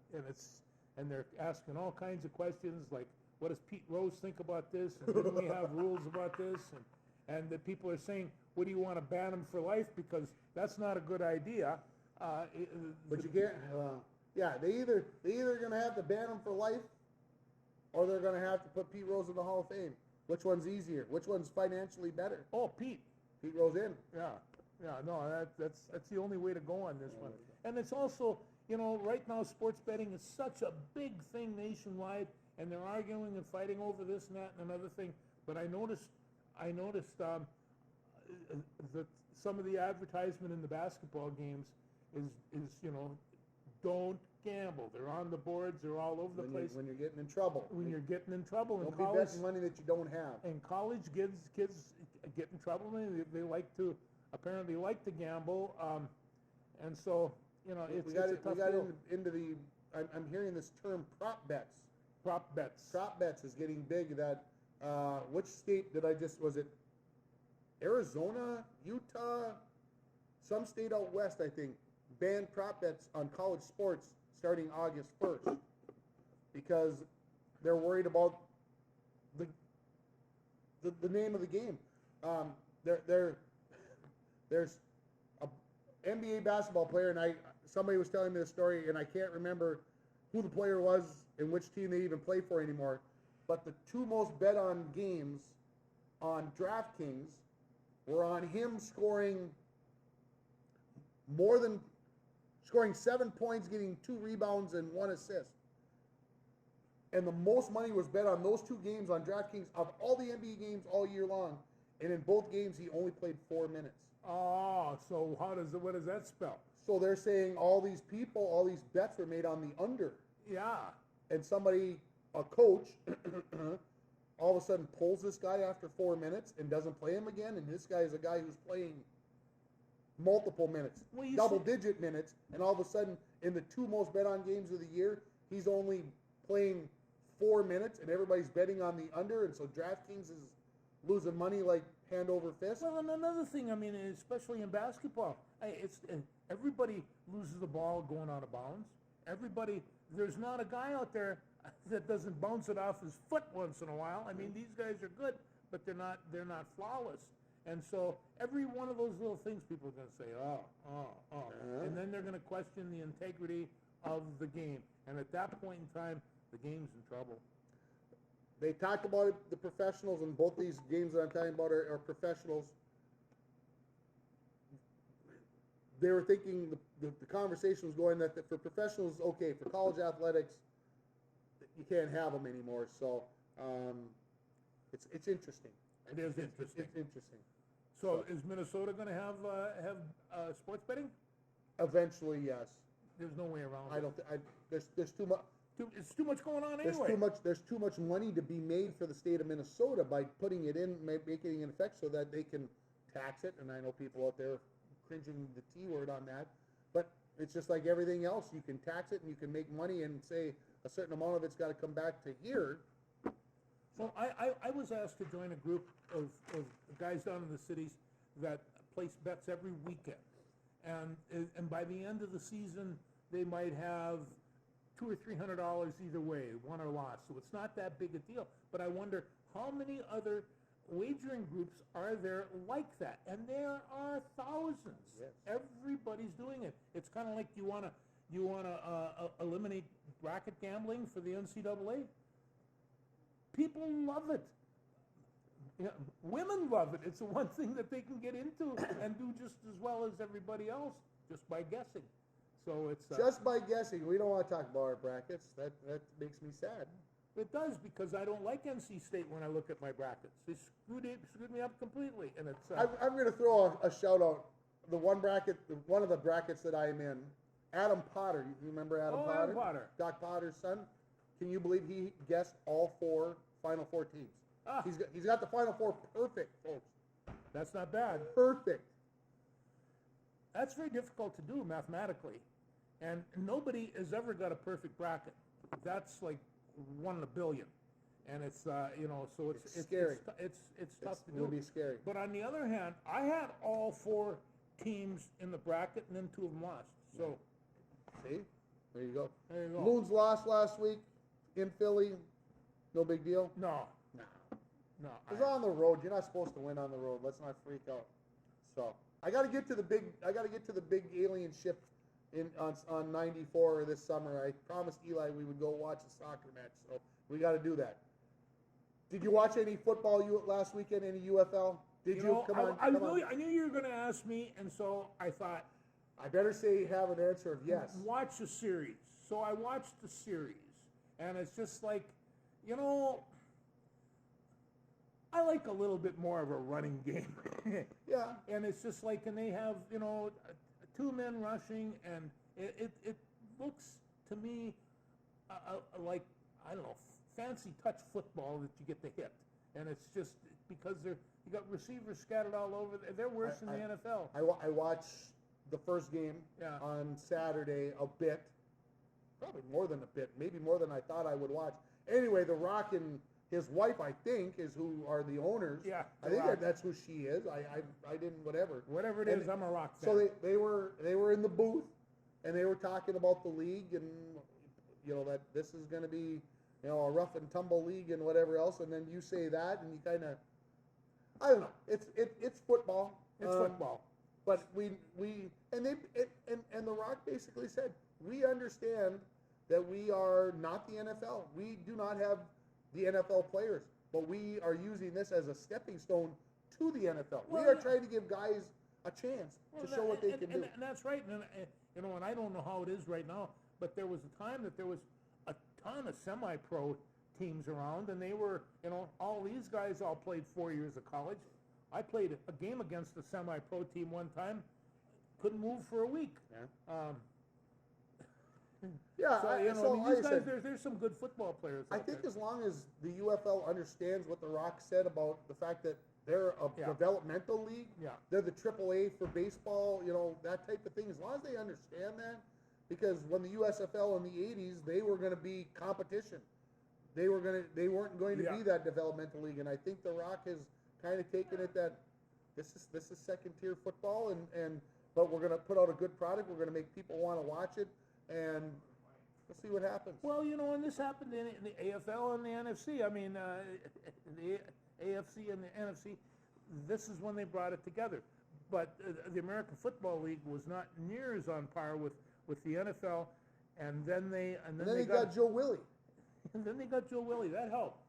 and they're asking all kinds of questions like, what does Pete Rose think about this? And didn't we have rules about this? And the people are saying, what do you want to ban him for life? Because that's not a good idea. But you can't. They either going to have to ban him for life, or they're going to have to put Pete Rose in the Hall of Fame. Which one's easier? Which one's financially better? Oh, Pete Rose in. Yeah. No, that's the only way to go on this one. And it's also, right now sports betting is such a big thing nationwide, and they're arguing and fighting over this and that and another thing. But I noticed that some of the advertisement in the basketball games is don't gamble. They're on the boards. They're all over the place. When you're getting in trouble. When you're getting in trouble in don't college. Don't be betting money that you don't have. And college kids get in trouble. They apparently like to gamble. And so you know, we got it's a tough we got deal. into the. I'm hearing this term prop bets. Prop bets. Prop bets is getting big. That which state did I just was it? Arizona, Utah, some state out west, I think, banned prop bets on college sports starting August 1st because they're worried about the name of the game. There's a NBA basketball player, and somebody was telling me the story, and I can't remember who the player was and which team they even play for anymore. But the two most bet on games on DraftKings were on him scoring 7 points, getting 2 rebounds and 1 assist. And the most money was bet on those 2 games on DraftKings of all the NBA games all year long. And in both games, he only played 4 minutes. Oh, so what does that spell? So they're saying all these bets were made on the under. Yeah. And somebody, a coach, all of a sudden pulls this guy after 4 minutes and doesn't play him again. And this guy is a guy who's playing multiple minutes, Well, double-digit minutes. And all of a sudden, in the 2 most bet-on games of the year, he's only playing 4 minutes, and everybody's betting on the under. And so DraftKings is losing money like hand over fist. Well, and another thing, I mean, especially in basketball, everybody loses the ball going out of bounds. There's not a guy out there that doesn't bounce it off his foot once in a while. I mean, these guys are good, but they're not flawless. And so every one of those little things, people are going to say, and then they're going to question the integrity of the game. And at that point in time, the game's in trouble. They talked about it, the professionals, and both these games that I'm talking about are professionals. They were thinking the conversation was going that for professionals, okay, for college athletics, you can't have them anymore. So it's interesting. It is interesting. It's interesting. So is Minnesota going to have sports betting? Eventually, yes. There's no way around it. I don't. There's too much. It's too much going on There's anyway. There's too much money to be made for the state of Minnesota by putting it in, making it in effect so that they can tax it. And I know people out there cringing the T word on that, but it's just like everything else. You can tax it and you can make money and say a certain amount of it's got to come back to here. Well, I was asked to join a group of guys down in the cities that place bets every weekend, and by the end of the season they might have $200 or $300 either way, won or lost. So it's not that big a deal. But I wonder how many other wagering groups are there like that, and there are thousands. Yes. Everybody's doing it. It's kind of like you want to eliminate bracket gambling for the NCAA. People love it. Yeah, women love it. It's the one thing that they can get into and do just as well as everybody else just by guessing. So it's Just by guessing. We don't want to talk about our brackets. That makes me sad. It does, because I don't like NC State when I look at my brackets. They screwed me up completely, and it's. I'm going to throw a shout out. One of the brackets that I'm in, Adam Potter. You remember Adam Potter? Adam Potter. Doc Potter's son. Can you believe he guessed all 4 Final Four teams? Ah. He's got the Final Four perfect, folks. That's not bad. Perfect. That's very difficult to do mathematically, and nobody has ever got a perfect bracket. That's like 1 in a billion, and it's so it's scary. It's tough to do. It'll be scary. But on the other hand, I had all 4 teams in the bracket, and then 2 of them lost. So See, there you go. there you go. Loons lost last week in Philly. No big deal. No. It's on the road. You're not supposed to win on the road. Let's not freak out. So I got to get to the big alien ship on 94 this summer. I promised Eli we would go watch a soccer match, so we got to do that. Did you watch any football last weekend? Any UFL? Did you? Come on. I knew you were going to ask me, and so I thought I better say have an answer of yes. Watch a series. So I watched the series, and it's just like, I like a little bit more of a running game. Yeah. And it's just like, and they have, 2 men rushing, and it looks to me like, I don't know, fancy touch football that you get to hit. And it's just because you got receivers scattered all over. They're worse than the NFL. I watch the first game Yeah. on Saturday a bit. Probably more than a bit, maybe more than I thought I would watch. Anyway, The Rock and his wife, I think, is who are the owners. Yeah, I The think Rock. that's who she is. I didn't, whatever. Whatever it And is, I'm a Rock fan. So they were in the booth, and they were talking about the league, and that this is going to be a rough and tumble league and whatever else, and then you say that, and you kind of, I don't know. It's football. It's football. But we and The Rock basically said, we understand that we are not the NFL. We do not have the NFL players, but we are using this as a stepping stone to the NFL. Well, we are trying to give guys a chance to show what they can do. And that's right. And and I don't know how it is right now, but there was a time that there was a ton of semi-pro teams around, and they were, all these guys all played 4 years of college. I played a game against a semi-pro team one time, couldn't move for a week. Yeah. These guys, there's some good football players. I think as long as the UFL understands what The Rock said about the fact that they're a developmental league, they're the AAA for baseball, that type of thing. As long as they understand that, because when the USFL in the '80s, they were going to be competition. They weren't going to be that developmental league, and I think The Rock has kind of taken it that this is second tier football, but we're going to put out a good product. We're going to make people want to watch it. And we'll see what happens. Well, and this happened in the AFL and the NFC. I mean, the AFC and the NFC, this is when they brought it together. But the American Football League was not near as on par with the NFL. And then they got Joe Willie. And then they got Joe Willie. That helped.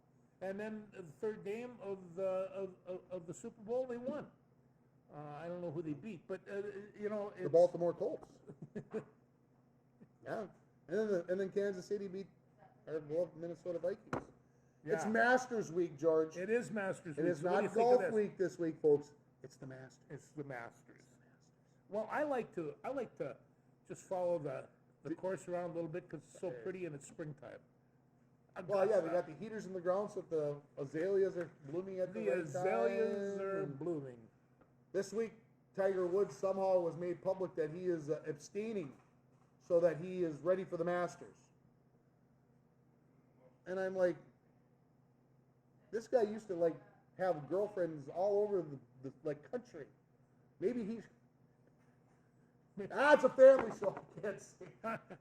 And then the third game of the Super Bowl, they won. I don't know who they beat, but the Baltimore Colts. Yeah, and then Kansas City beat our beloved Minnesota Vikings. Yeah. It's Masters Week, George. It is Masters It Week. is So what do you not think of golf this? week this week, folks. It's the Masters. It's the Masters. Well, I like to just follow the course around a little bit because it's so pretty and it's springtime. Well, yeah, they got the heaters in the ground, so the azaleas are blooming at the right azaleas time. are blooming. This week, Tiger Woods somehow was made public that he is abstaining so that he is ready for the Masters. And I'm like, this guy used to have girlfriends all over the country. Maybe he's it's a family show. I can't say.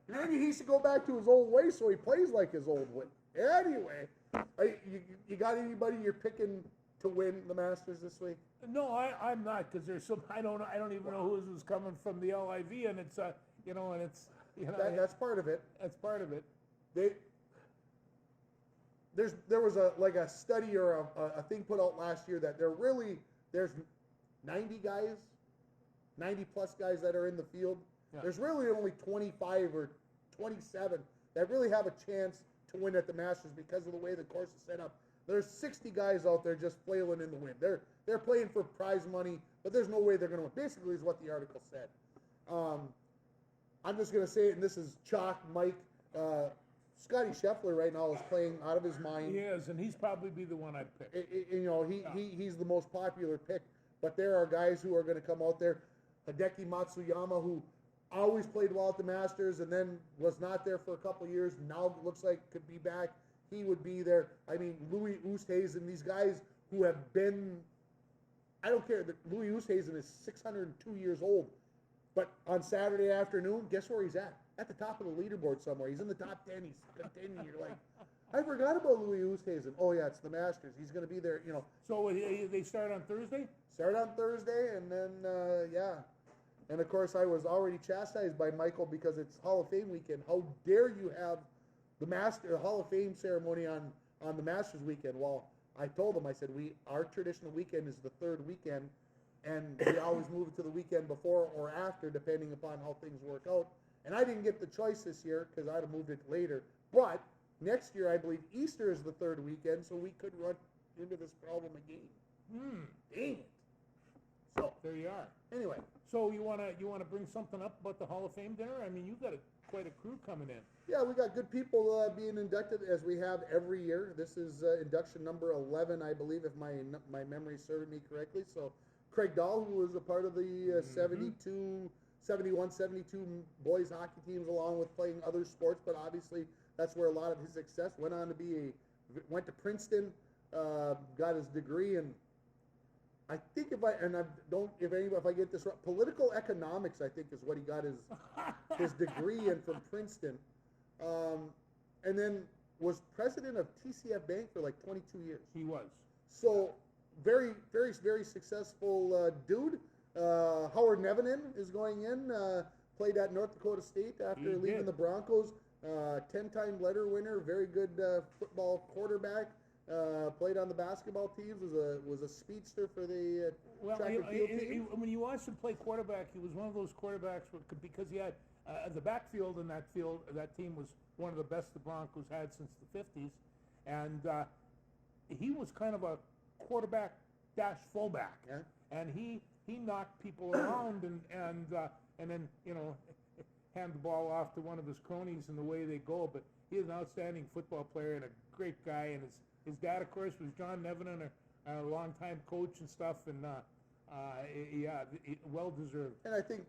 Maybe he should go back to his old way so he plays like his old way. Anyway, you got anybody you're picking to win the Masters this week? No, I'm not, because there's some I don't even know who's coming from the LIV, and it's That's part of it. That's part of it. There was a study or a thing put out last year that there's 90 guys, 90 plus guys that are in the field. Yeah. There's really only 25 or 27 that really have a chance to win at the Masters because of the way the course is set up. There's 60 guys out there just flailing in the wind. They're playing for prize money, but there's no way they're going to win. Basically, is what the article said. I'm just going to say it, and this is chalk, Mike. Scotty Scheffler right now is playing out of his mind. He is, and he's probably be the one I'd pick. He's the most popular pick, but there are guys who are going to come out there. Hideki Matsuyama, who always played well at the Masters and then was not there for a couple of years, now looks like could be back. He would be there. I mean, Louis Oosthuizen, these guys who have been, I don't care, Louis Oosthuizen is 602 years old, but on Saturday afternoon, guess where he's at? At the top of the leaderboard somewhere. He's in the top 10. He's contending. You're like, I forgot about Louis Oosthuizen. Oh, yeah, it's the Masters. He's going to be there, So they start on Thursday? Start on Thursday, and then, yeah. And, of course, I was already chastised by Michael because it's Hall of Fame weekend. How dare you have the Hall of Fame ceremony on the Masters weekend? Well, I told him, I said, our traditional weekend is the third weekend, and we always move it to the weekend before or after, depending upon how things work out. And I didn't get the choice this year because I'd have moved it later. But next year, I believe Easter is the third weekend, so we could run into this problem again. Dang it. So there you are. Anyway. So you wanna bring something up about the Hall of Fame dinner? I mean, you've got quite a crew coming in. Yeah, we got good people being inducted as we have every year. This is induction number 11, I believe, if my memory served me correctly. So Craig Dahl, who was a part of the 72, 71, 72 boys hockey teams along with playing other sports, but obviously that's where a lot of his success went on to went to Princeton, got his degree in, I think if I get this right, political economics, I think is what he got his degree in from Princeton. And then was president of TCF Bank for like 22 years. He was. So very, very, very successful dude. Howard Nevenin is going in, played at North Dakota State after leaving the Broncos. 10-time letter winner, very good football quarterback. Played on the basketball teams, was a speedster for the track and field team. When you watched him play quarterback, he was one of those quarterbacks because he had the backfield in that field. That team was one of the best the Broncos had since the 50s, and he was kind of a quarterback dash fullback, and he knocked people around and then hand the ball off to one of his cronies and the way they go. But he is an outstanding football player and a great guy, and his dad, of course, was John Nevenin, a longtime coach and stuff, and well deserved. And I think,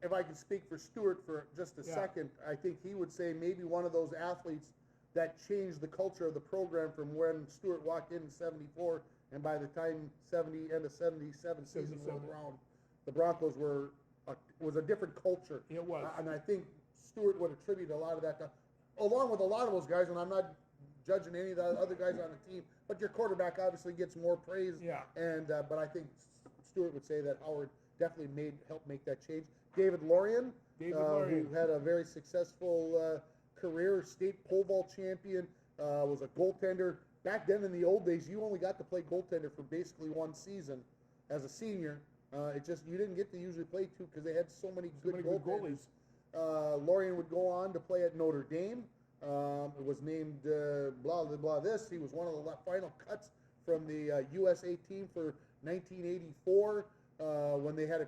if I could speak for Stuart for just a second, I think he would say maybe one of those athletes that changed the culture of the program from when Stuart walked in '74, and by the time end of '77 season rolled around, the Broncos was a different culture. It was. And I think Stuart would attribute a lot of that to, along with a lot of those guys, and I'm not judging any of the other guys on the team, but your quarterback obviously gets more praise. Yeah. And but I think Stuart would say that Howard definitely helped make that change. David Lorian, who had a very successful career, state pole vault champion, was a goaltender. Back then in the old days, you only got to play goaltender for basically one season as a senior. You didn't get to usually play two because they had so many good goalies. Lorian would go on to play at Notre Dame. Was named blah blah blah. He was one of the final cuts from the USA team for 1984 when they had to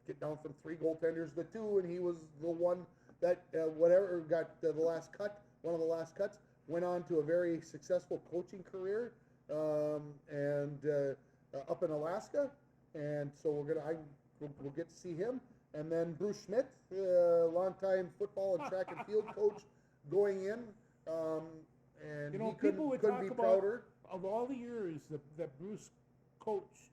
get down from 3 goaltenders to 2, and he was the one that got the last cut. One of the last cuts. Went on to a very successful coaching career and up in Alaska, and so we'll get to see him. And then Bruce Schmidt, longtime football and track and field coach, going in, and he people would couldn't talk be about, prouder. Of all the years that Bruce coached,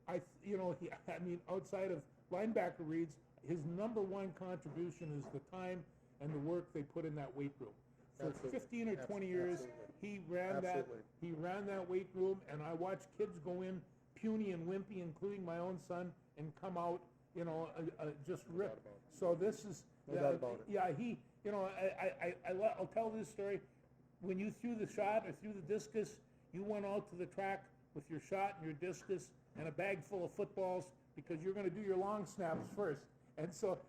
outside of linebacker reads, his number one contribution is the time and the work they put in that weight room. For Absolutely. 15 or 20 years, he ran that weight room, and I watched kids go in puny and wimpy, including my own son, and come out, just ripped. So this is, No doubt about it. Yeah, I'll tell this story. When you threw the shot or threw the discus, you went out to the track with your shot and your discus and a bag full of footballs because you're going to do your long snaps first. And so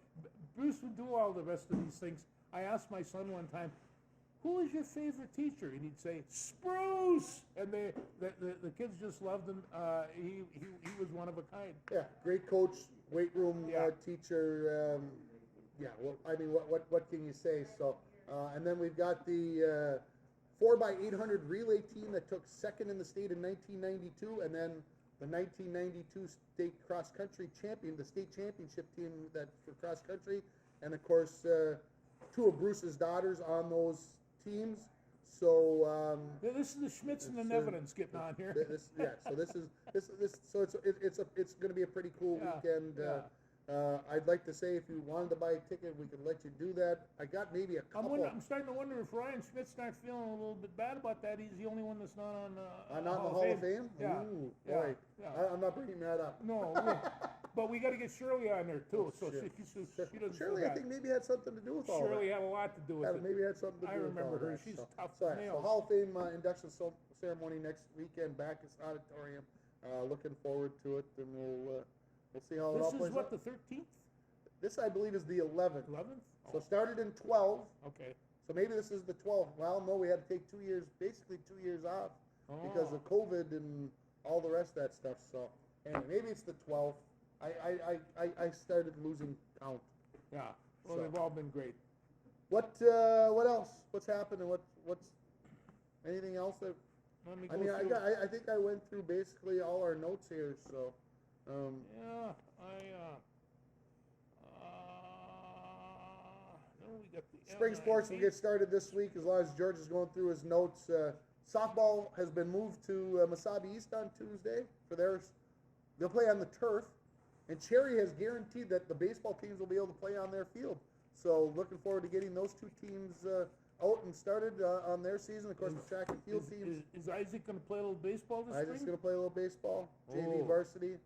Bruce would do all the rest of these things. I asked my son one time, "Who is your favorite teacher?" And he'd say, "Spruce!" And the kids just loved him. He was one of a kind. Yeah, great coach, weight room teacher. What can you say? So, and then we've got the 4x800 relay team that took second in the state in 1992, and then the 1992 state cross country champion, the state championship team for cross country, and of course 2 of Bruce's daughters on those teams. So this is the Schmitz and the Nevenins getting on here. So it's going to be a pretty cool weekend. I'd like to say if you wanted to buy a ticket, we could let you do that. I got maybe a couple. I'm starting to wonder if Ryan Schmitz starts feeling a little bit bad about that. He's the only one that's not on not in the Hall of Fame? Yeah. Ooh, Yeah. boy. Yeah. I'm not bringing that up. No, but we got to get Shirley on there too, so she doesn't Shirley, feel I bad. think maybe had something to do with all Shirley that. had a lot to do with it. Maybe had something to do I with remember all her. that. She's so, tough so, as nails. so Hall of Fame induction ceremony next weekend back at the auditorium. Looking forward to it, and we'll see how it all This plays is what, out. the 13th? This, I believe, is the 11th. 11th? So it started in 12. Okay. So maybe this is the 12th. Well, no, we had to take 2 years, basically 2 years off because Oh. of COVID and all the rest of that stuff. So anyway, maybe it's the 12th. I started losing count. Yeah. Well, So. they've all been great. What else? What's happening? What's anything else that? Let me I go mean, through. I think I went through basically all our notes here. So. Yeah, Oh, we got the Spring sports will get started this week as long as George is going through his notes. Softball has been moved to Mesabi East on Tuesday for theirs. They'll play on the turf, and Cherry has guaranteed that the baseball teams will be able to play on their field. So looking forward to getting those two teams out and started on their season. Of course, the track and field teams. Is Isaac going to play a little baseball this Isaac's spring? going to play a little baseball, JV Oh. varsity.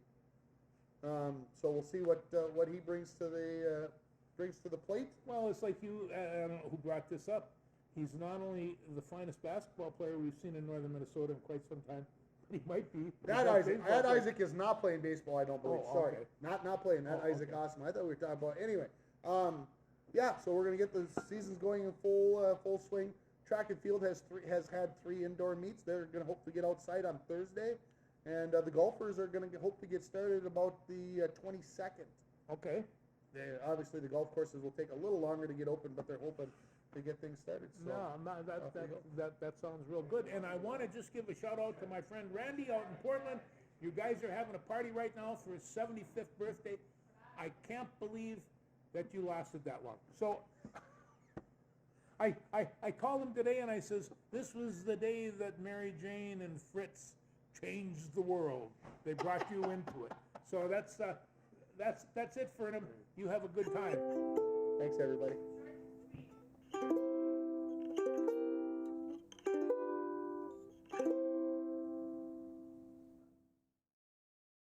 So we'll see what he brings to the plate. Well, it's like you, I don't know who brought this up. He's not only the finest basketball player we've seen in northern Minnesota in quite some time, but he might be. That Isaac is not playing baseball, I don't believe. Oh, Sorry, okay. not playing. That Oh, Isaac okay. Awesome. I thought we were talking about anyway. Yeah, so we're gonna get the seasons going in full swing. Track and field has had three indoor meets. They're gonna hope to get outside on Thursday, and the golfers are gonna hope to get started about the 22nd. Okay. Obviously, the golf courses will take a little longer to get open, but they're hoping to get things started. So. No, I'm not, off we go. that sounds real good. And I want to just give a shout out to my friend Randy out in Portland. You guys are having a party right now for his 75th birthday. I can't believe that you lasted that long. So I called him today and I says, this was the day that Mary Jane and Fritz changed the world. They brought you into it. So that's it for him. You have a good time. Thanks, everybody.